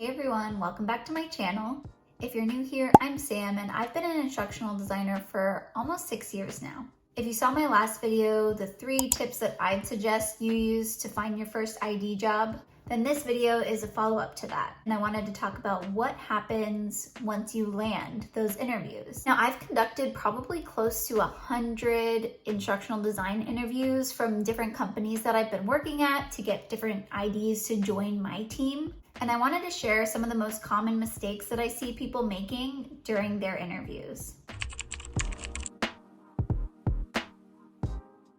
Hey everyone, welcome back to my channel. If you're new here, I'm Sam and I've been an instructional designer for almost 6 years now. If you saw my last video, the 3 tips that I'd suggest you use to find your first ID job, then this video is a follow-up to that. And I wanted to talk about what happens once you land those interviews. Now, I've conducted probably close to 100 instructional design interviews from different companies that I've been working at to get different IDs to join my team. And I wanted to share some of the most common mistakes that I see people making during their interviews.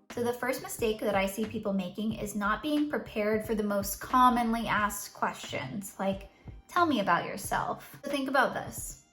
So the first mistake that I see people making is not being prepared for the most commonly asked questions, like, tell me about yourself. So think about this.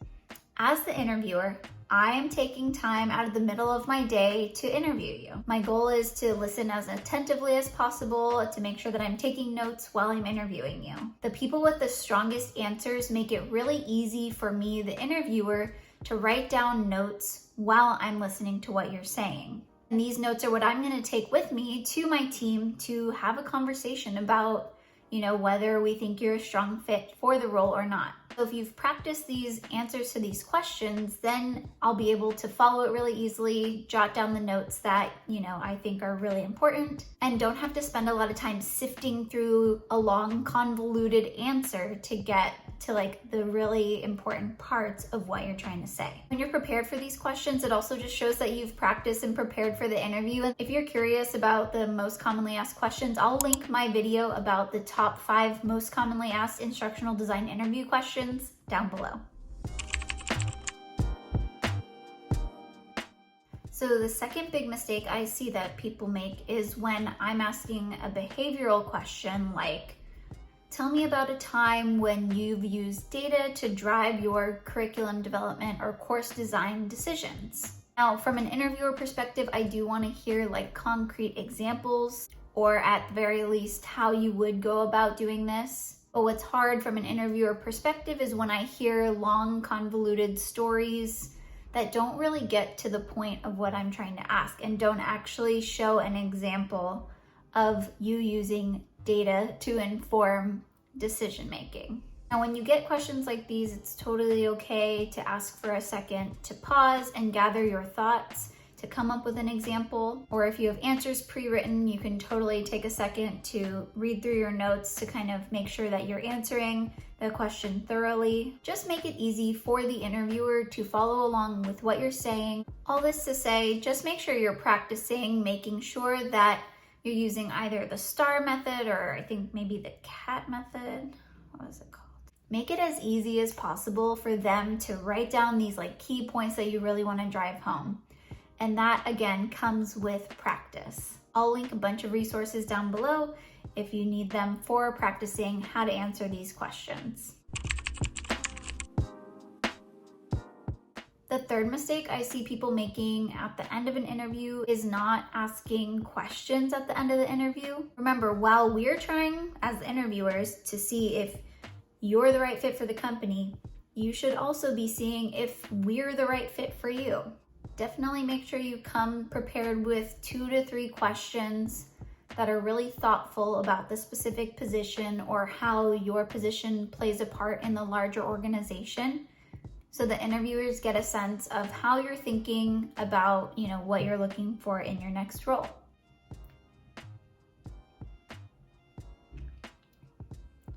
As the interviewer, I am taking time out of the middle of my day to interview you. My goal is to listen as attentively as possible, to make sure that I'm taking notes while I'm interviewing you. The people with the strongest answers make it really easy for me, the interviewer, to write down notes while I'm listening to what you're saying. And these notes are what I'm going to take with me to my team to have a conversation about, whether we think you're a strong fit for the role or not. So if you've practiced these answers to these questions, then I'll be able to follow it really easily, jot down the notes that, I think are really important, and don't have to spend a lot of time sifting through a long, convoluted answer to get to the really important parts of what you're trying to say. When you're prepared for these questions, it also just shows that you've practiced and prepared for the interview. And if you're curious about the most commonly asked questions, I'll link my video about the top 5 most commonly asked instructional design interview questions down below. So the second big mistake I see that people make is when I'm asking a behavioral question like, tell me about a time when you've used data to drive your curriculum development or course design decisions. Now, from an interviewer perspective, I do want to hear concrete examples, or at the very least, how you would go about doing this. But what's hard from an interviewer perspective is when I hear long, convoluted stories that don't really get to the point of what I'm trying to ask and don't actually show an example of you using data to inform decision making. Now, when you get questions like these, it's totally okay to ask for a second to pause and gather your thoughts to come up with an example. Or if you have answers pre-written, you can totally take a second to read through your notes to kind of make sure that you're answering the question thoroughly. Just make it easy for the interviewer to follow along with what you're saying. All this to say, just make sure you're practicing, making sure that you're using either the STAR method or I think maybe the CAT method. What was it called? Make it as easy as possible for them to write down these key points that you really want to drive home. And that, again, comes with practice. I'll link a bunch of resources down below if you need them for practicing how to answer these questions. The third mistake I see people making at the end of an interview is not asking questions at the end of the interview. Remember, while we're trying as interviewers to see if you're the right fit for the company, you should also be seeing if we're the right fit for you. Definitely make sure you come prepared with 2 to 3 questions that are really thoughtful about the specific position or how your position plays a part in the larger organization, so the interviewers get a sense of how you're thinking about, what you're looking for in your next role.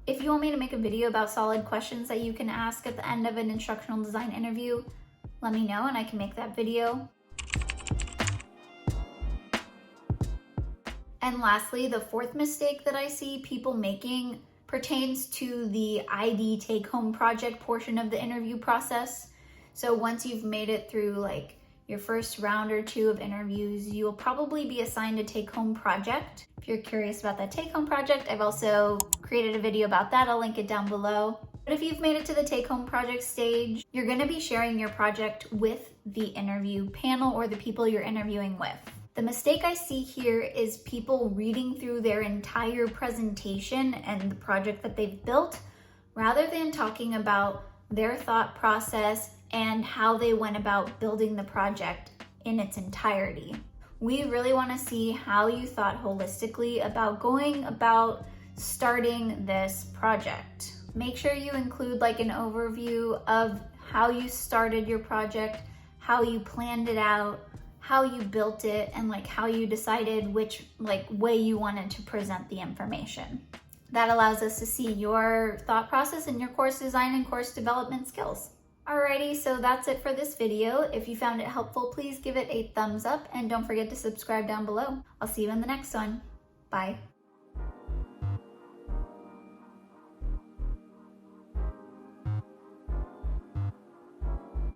If you want me to make a video about solid questions that you can ask at the end of an instructional design interview, let me know and I can make that video. And lastly, the fourth mistake that I see people making pertains to the ID take-home project portion of the interview process. So once you've made it through your first round or 2 of interviews, you will probably be assigned a take-home project. If you're curious about that take-home project, I've also created a video about that. I'll link it down below. But if you've made it to the take-home project stage, you're going to be sharing your project with the interview panel or the people you're interviewing with. The mistake I see here is people reading through their entire presentation and the project that they've built, rather than talking about their thought process and how they went about building the project in its entirety. We really want to see how you thought holistically about going about starting this project. Make sure you include like an overview of how you started your project, how you planned it out, how you built it, and like how you decided which like way you wanted to present the information. That allows us to see your thought process and your course design and course development skills. Alrighty, so that's it for this video. If you found it helpful, please give it a thumbs up and don't forget to subscribe down below. I'll see you in the next one. Bye.